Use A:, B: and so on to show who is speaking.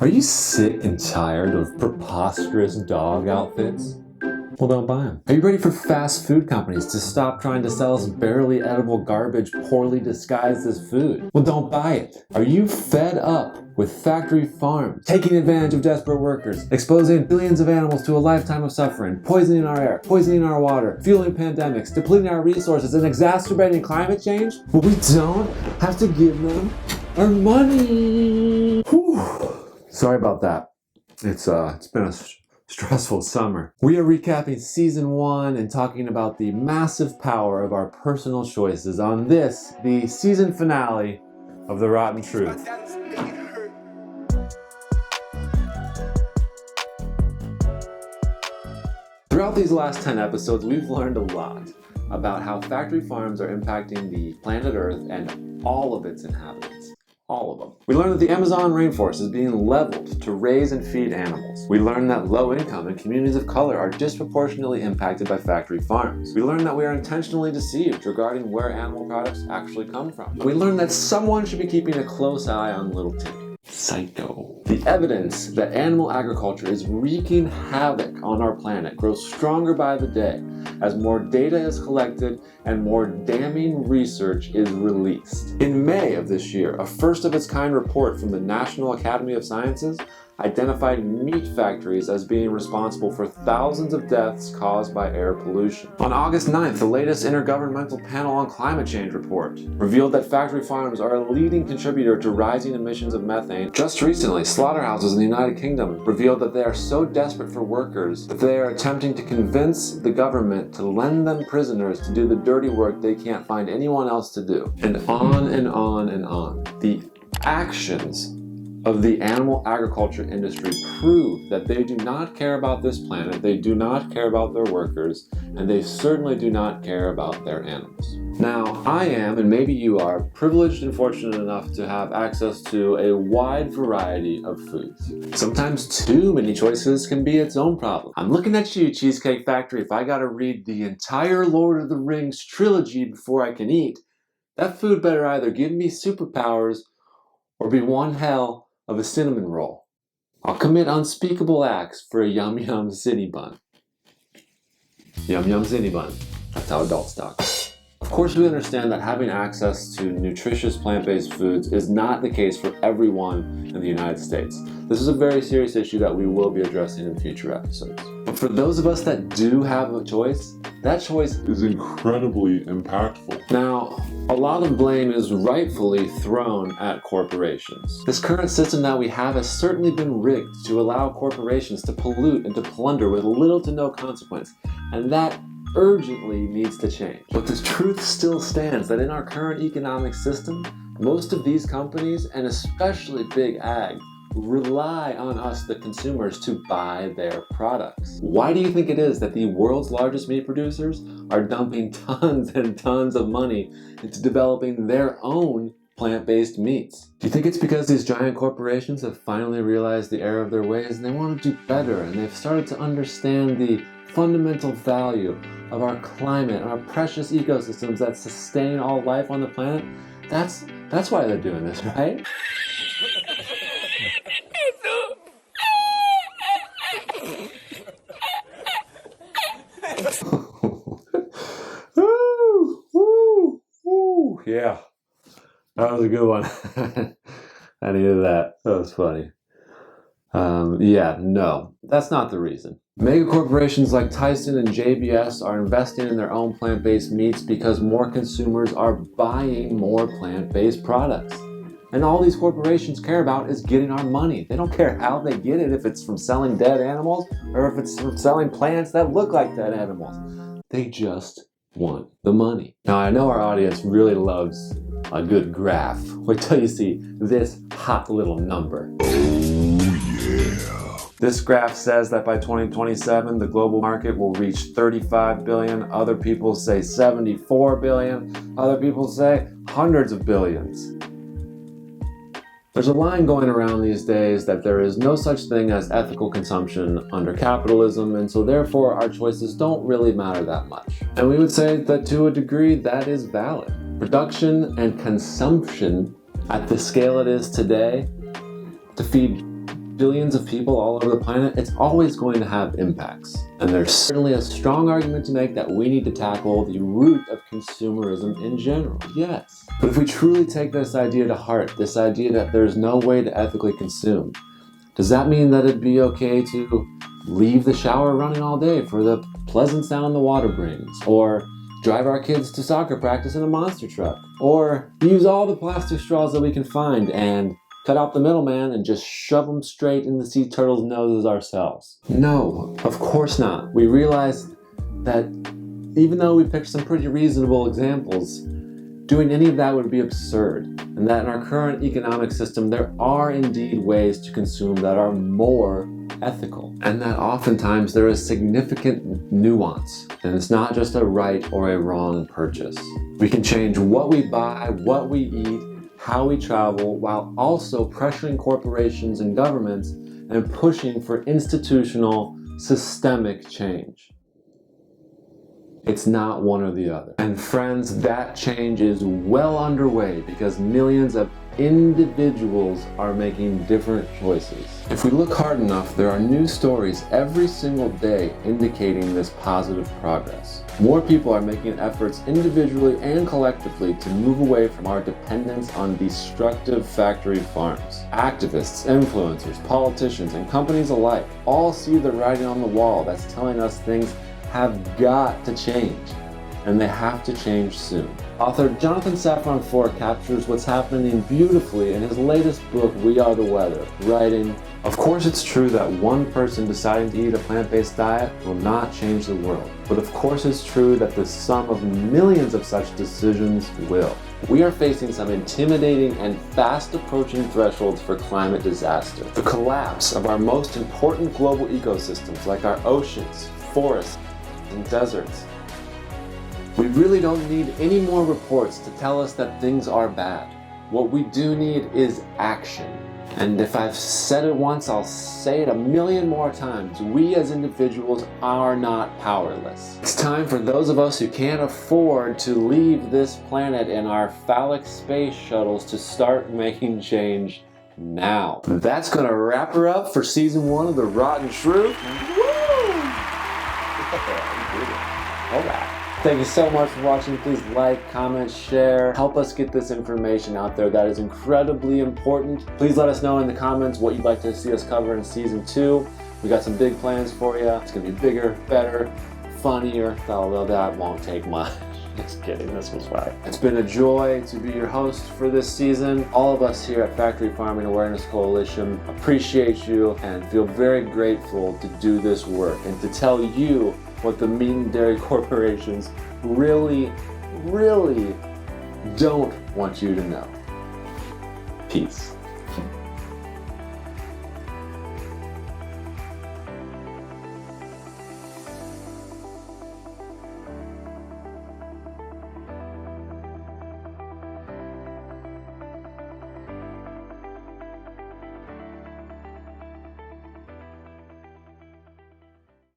A: Are you sick and tired of preposterous dog outfits? Well, don't buy them. Are you ready for fast food companies to stop trying to sell us barely edible garbage poorly disguised as food? Well, don't buy it. Are you fed up with factory farms taking advantage of desperate workers, exposing billions of animals to a lifetime of suffering, poisoning our air, poisoning our water, fueling pandemics, depleting our resources, and exacerbating climate change? Well, we don't have to give them our money. Whew. Sorry about that. It's been a stressful summer. We are recapping season 1 and talking about the massive power of our personal choices on this, the season finale of The Rotten Truth. Throughout these last 10 episodes, we've learned a lot about how factory farms are impacting the planet Earth and all of its inhabitants. All of them. We learned that the Amazon rainforest is being leveled to raise and feed animals. We learned that low income and communities of color are disproportionately impacted by factory farms. We learned that we are intentionally deceived regarding where animal products actually come from. We learned that someone should be keeping a close eye on little Timmy. Psycho. The evidence that animal agriculture is wreaking havoc on our planet grows stronger by the day as more data is collected and more damning research is released. In May of this year, a first-of-its-kind report from the National Academy of Sciences identified meat factories as being responsible for thousands of deaths caused by air pollution. On August 9th, the latest Intergovernmental Panel on Climate Change report revealed that factory farms are a leading contributor to rising emissions of methane. Just recently, slaughterhouses in the United Kingdom revealed that they are so desperate for workers that they are attempting to convince the government to lend them prisoners to do the dirty work they can't find anyone else to do. And on and on and on. The actions of the animal agriculture industry prove that they do not care about this planet, they do not care about their workers, and they certainly do not care about their animals. Now, I am, and maybe you are, privileged and fortunate enough to have access to a wide variety of foods. Sometimes too many choices can be its own problem. I'm looking at you, Cheesecake Factory. If I gotta read the entire Lord of the Rings trilogy before I can eat, that food better either give me superpowers or be one hell of a cinnamon roll. I'll commit unspeakable acts for a Yum Yum City Bun. Yum Yum City Bun. That's how adults talk. Of course, we understand that having access to nutritious plant-based foods is not the case for everyone in the United States. This is a very serious issue that we will be addressing in future episodes. But for those of us that do have a choice, that choice is incredibly impactful. Now, a lot of blame is rightfully thrown at corporations. This current system that we have has certainly been rigged to allow corporations to pollute and to plunder with little to no consequence, and that urgently needs to change. But the truth still stands that in our current economic system, most of these companies, and especially big ag, rely on us, the consumers, to buy their products. Why do you think it is that the world's largest meat producers are dumping tons and tons of money into developing their own plant-based meats? Do you think it's because these giant corporations have finally realized the error of their ways and they want to do better, and they've started to understand the fundamental value of our climate and our precious ecosystems that sustain all life on the planet? That's why they're doing this, right? Yeah, that was a good one. I needed that. That was funny. No, that's not the reason. Mega corporations like Tyson and JBS are investing in their own plant-based meats because more consumers are buying more plant-based products. And all these corporations care about is getting our money. They don't care how they get it, if it's from selling dead animals or if it's from selling plants that look like dead animals. They just want the money. Now, I know our audience really loves a good graph. Wait till you see this hot little number. This graph says that by 2027, the global market will reach 35 billion. Other people say 74 billion. Other people say hundreds of billions. There's a line going around these days that there is no such thing as ethical consumption under capitalism, and so therefore our choices don't really matter that much. And we would say that to a degree that is valid. Production and consumption at the scale it is today to feed billions of people all over the planet, it's always going to have impacts. And there's certainly a strong argument to make that we need to tackle the root of consumerism in general, yes. But if we truly take this idea to heart, this idea that there's no way to ethically consume, does that mean that it'd be okay to leave the shower running all day for the pleasant sound the water brings? Or drive our kids to soccer practice in a monster truck? Or use all the plastic straws that we can find and cut out the middleman and just shove them straight in the sea turtles' noses ourselves? No, of course not. We realize that even though we picked some pretty reasonable examples, doing any of that would be absurd, and that in our current economic system there are indeed ways to consume that are more ethical, and that oftentimes there is significant nuance, and it's not just a right or a wrong purchase. We can change what we buy, what we eat, how we travel, while also pressuring corporations and governments and pushing for institutional, systemic change. It's not one or the other. And friends, that change is well underway because millions of individuals are making different choices. If we look hard enough, there are new stories every single day indicating this positive progress. More people are making efforts individually and collectively to move away from our dependence on destructive factory farms. Activists, influencers, politicians, and companies alike all see the writing on the wall that's telling us things have got to change, and they have to change soon. Author Jonathan Safran Foer captures what's happening beautifully in his latest book, We Are the Weather, writing, "Of course it's true that one person deciding to eat a plant-based diet will not change the world. But of course it's true that the sum of millions of such decisions will. We are facing some intimidating and fast approaching thresholds for climate disaster. The collapse of our most important global ecosystems like our oceans, forests, and deserts. We really don't need any more reports to tell us that things are bad. What we do need is action. And if I've said it once, I'll say it a million more times. We as individuals are not powerless. It's time for those of us who can't afford to leave this planet in our phallic space shuttles to start making change now." That's gonna wrap her up for season 1 of The Rotten Truth. All right. Thank you so much for watching. Please like, comment, share. Help us get this information out there. That is incredibly important. Please let us know in the comments what you'd like to see us cover in season 2. We got some big plans for you. It's gonna be bigger, better, funnier, although that won't take much. Just kidding, this was right. It's been a joy to be your host for this season. All of us here at Factory Farming Awareness Coalition appreciate you and feel very grateful to do this work and to tell you what the meat and dairy corporations really, really don't want you to know. Peace.